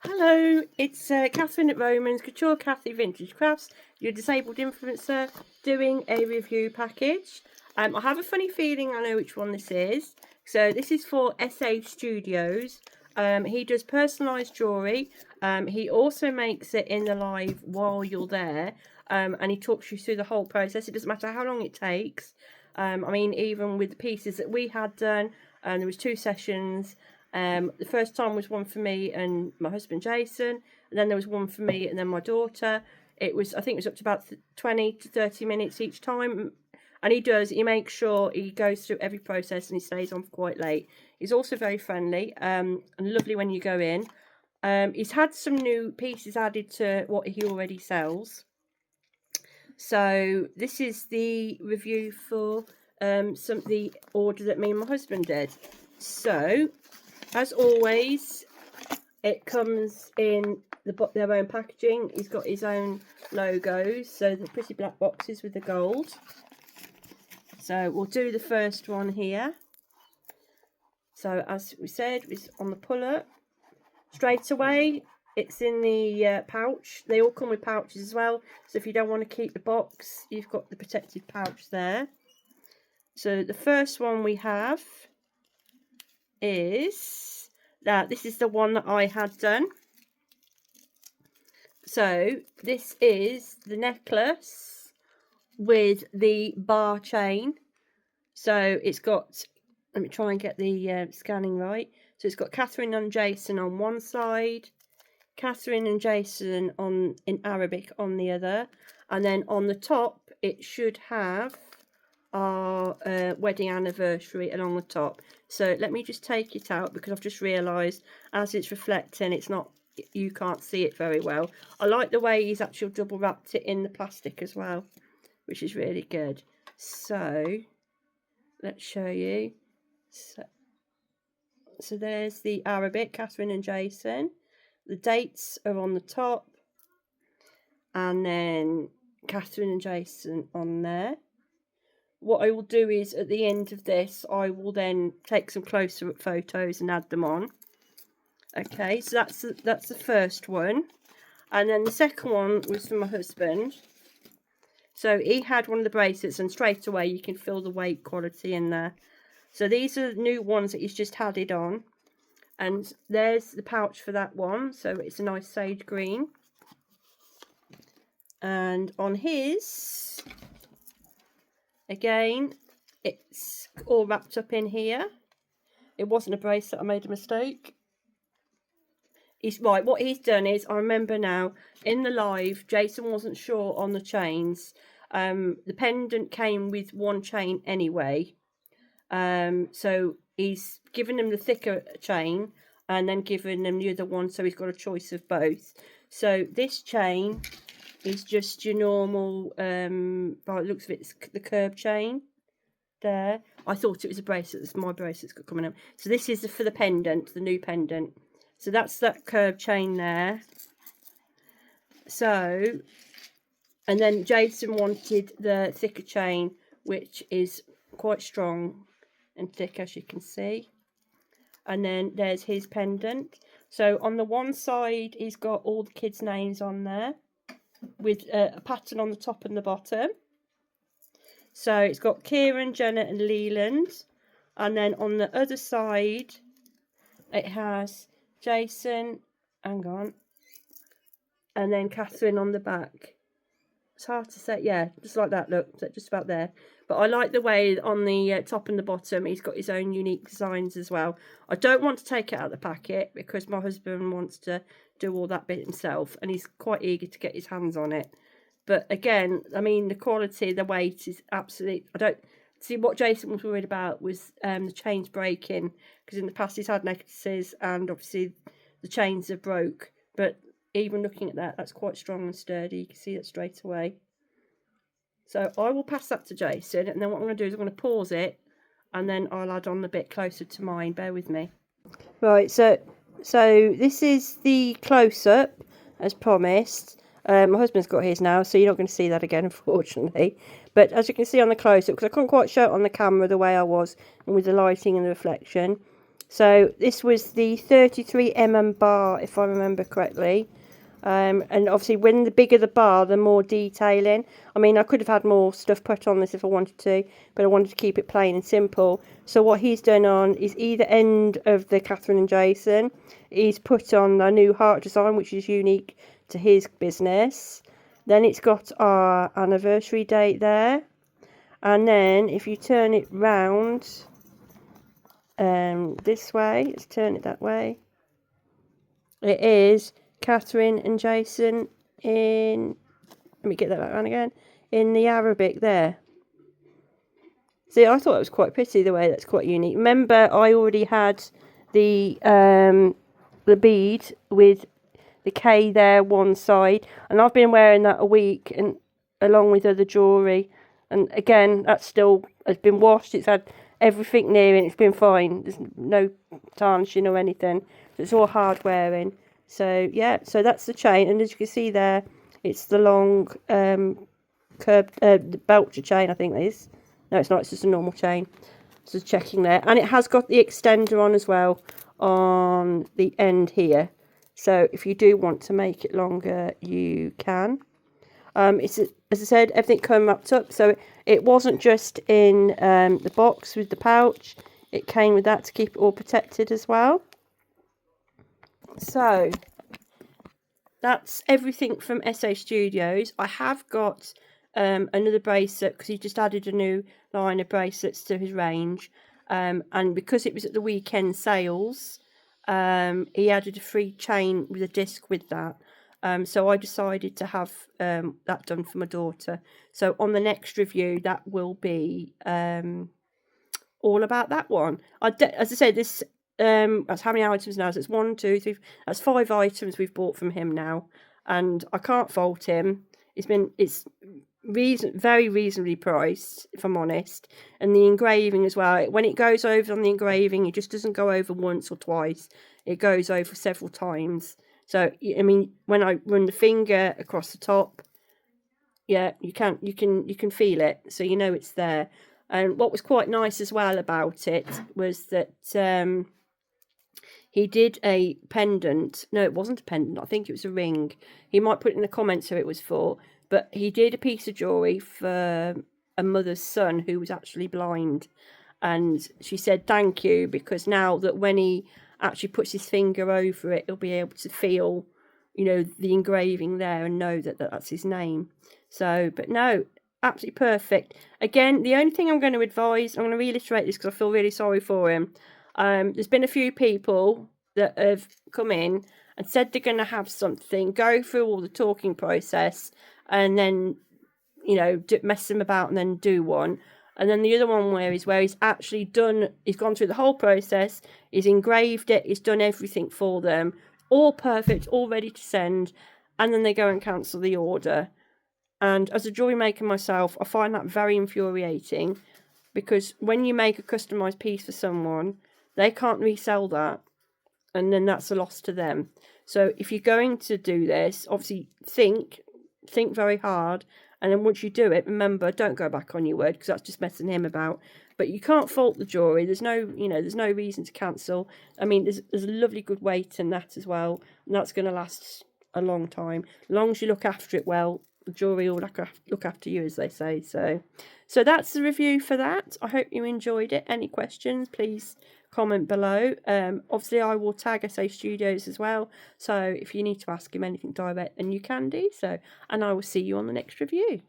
Hello, it's Catherine at Romans, Couture Cathy Vintage Crafts, your disabled influencer, doing a review package. I have a funny feeling I know which one this is. So this is for SA Studios. He does personalised jewellery. He also makes it in the live while you're there, and he talks you through the whole process. It doesn't matter how long it takes. I mean, even with the pieces that we had done, there was 2 sessions. The first time was one for me and my husband Jason, and then there was one for me and then my daughter. I think it was up to about 20 to 30 minutes each time. And he makes sure he goes through every process and he stays on for quite late. He's also very friendly and lovely when you go in. He's had some new pieces added to what he already sells. So this is the review for the order that me and my husband did. So, as always, it comes in their own packaging. He's got his own logos, so the pretty black boxes with the gold. So we'll do the first one here. So as we said, it's on the puller. Straight away, it's in the pouch. They all come with pouches as well. So if you don't want to keep the box, you've got the protected pouch there. So the first one we have is that this is the one that I had done. So this is the necklace with the bar chain. So it's got, let me try and get the scanning right. So it's got Catherine and Jason on one side, Catherine and Jason in Arabic on the other, and then on the top it should have our wedding anniversary along the top. So let me just take it out because I've just realised as it's reflecting you can't see it very well. I like the way he's actually double wrapped it in the plastic as well, which is really good. So let's show you. So there's the Arabic, Catherine and Jason. The dates are on the top, and then Catherine and Jason on there. What I will do is at the end of this, I will then take some closer up photos and add them on. Okay, so that's the first one, and then the second one was for my husband. So he had one of the bracelets, and straight away you can feel the weight quality in there. So these are the new ones that he's just added on, and there's the pouch for that one. So it's a nice sage green, and on his, again, it's all wrapped up in here. It wasn't a bracelet, I made a mistake. What he's done is, I remember now, in the live, Jason wasn't sure on the chains. The pendant came with one chain anyway. So he's given them the thicker chain and then given them the other one, so he's got a choice of both. So this chain is just your normal, by the looks of it, it's the curb chain there. I thought it was a bracelet. My bracelet's got coming up. So this is for the pendant, the new pendant. So that's that curb chain there. So, and then Jason wanted the thicker chain, which is quite strong and thick, as you can see. And then there's his pendant. So on the one side, he's got all the kids' names on there with a pattern on the top and the bottom. So it's got Kieran, Jenna and Leland. And then on the other side, it has Jason, hang on, and then Catherine on the back. It's hard to say, yeah, just like that, look, just about there. But I like the way on the top and the bottom, he's got his own unique designs as well. I don't want to take it out of the packet because my husband wants to do all that bit himself, and he's quite eager to get his hands on it. But again, I mean, the quality, the weight is absolutely, I don't see what Jason was worried about was the chains breaking, because in the past he's had necklaces and obviously the chains are broke. But even looking at that, that's quite strong and sturdy. You can see that straight away. So I will pass that to Jason, and then what I'm going to do is I'm going to pause it, and then I'll add on a bit closer to mine. Bear with me. Right, so this is the close-up, as promised. My husband's got his now, so you're not going to see that again, unfortunately. But as you can see on the close-up, because I couldn't quite show it on the camera the way I was, and with the lighting and the reflection, So this was the 33mm bar, if I remember correctly. And obviously when the bigger the bar, the more detailing. I mean, I could have had more stuff put on this if I wanted to, but I wanted to keep it plain and simple. So what he's done on is either end of the Catherine and Jason, he's put on a new heart design, which is unique to his business. Then it's got our anniversary date there. And then if you turn it round this way, let's turn it that way. It is Catherine and Jason in, let me get that back on again, in the Arabic there. See, I thought it was quite pretty the way that's quite unique. Remember, I already had the bead with the K there one side, and I've been wearing that a week, and along with other jewellery. And again, that still has been washed. It's had everything near it. It's been fine. There's no tarnishing or anything. So it's all hard wearing. So yeah, so that's the chain, and as you can see there, it's the long curved the Belcher chain, I think it is. No, it's not. It's just a normal chain. So checking there, and it has got the extender on as well on the end here. So if you do want to make it longer, you can. It's, as I said, everything came wrapped up, so it wasn't just in the box with the pouch. It came with that to keep it all protected as well. So that's everything from SA Studios. I have got another bracelet because he just added a new line of bracelets to his range, and because it was at the weekend sales, he added a free chain with a disc with that. So I decided to have that done for my daughter. So on the next review, that will be all about that one. As I said, this that's how many items now. So it's 1, 2, 3. That's 5 items we've bought from him now, and I can't fault him. It's very reasonably priced, if I'm honest. And the engraving as well. When it goes over on the engraving, it just doesn't go over once or twice. It goes over several times. So I mean, when I run the finger across the top, yeah, you can feel it, so you know it's there. And what was quite nice as well about it was that he did a pendant. No, it wasn't a pendant. I think it was a ring. He might put it in the comments who it was for. But he did a piece of jewellery for a mother's son who was actually blind. And she said thank you, because now that when he actually puts his finger over it, he'll be able to feel, you know, the engraving there and know that that's his name. So, but no, absolutely perfect. Again, the only thing I'm going to advise, I'm going to reiterate this because I feel really sorry for him. There's been a few people that have come in and said they're going to have something, go through all the talking process, and then, you know, mess them about and then do one. And then the other one where he's actually done, he's gone through the whole process, he's engraved it, he's done everything for them, all perfect, all ready to send, and then they go and cancel the order. And as a jewellery maker myself, I find that very infuriating, because when you make a customised piece for someone, they can't resell that, and then that's a loss to them. So if you're going to do this, obviously think very hard, and then once you do it, remember, don't go back on your word, because that's just messing him about. But you can't fault the jewellery. There's no reason to cancel. I mean, there's a lovely good weight in that as well, and that's going to last a long time. As long as you look after it well, the jewellery will look after you, as they say. So that's the review for that. I hope you enjoyed it. Any questions, please comment below. Obviously I will tag SA Studios as well, so if you need to ask him anything direct, then you can do so, and I will see you on the next review.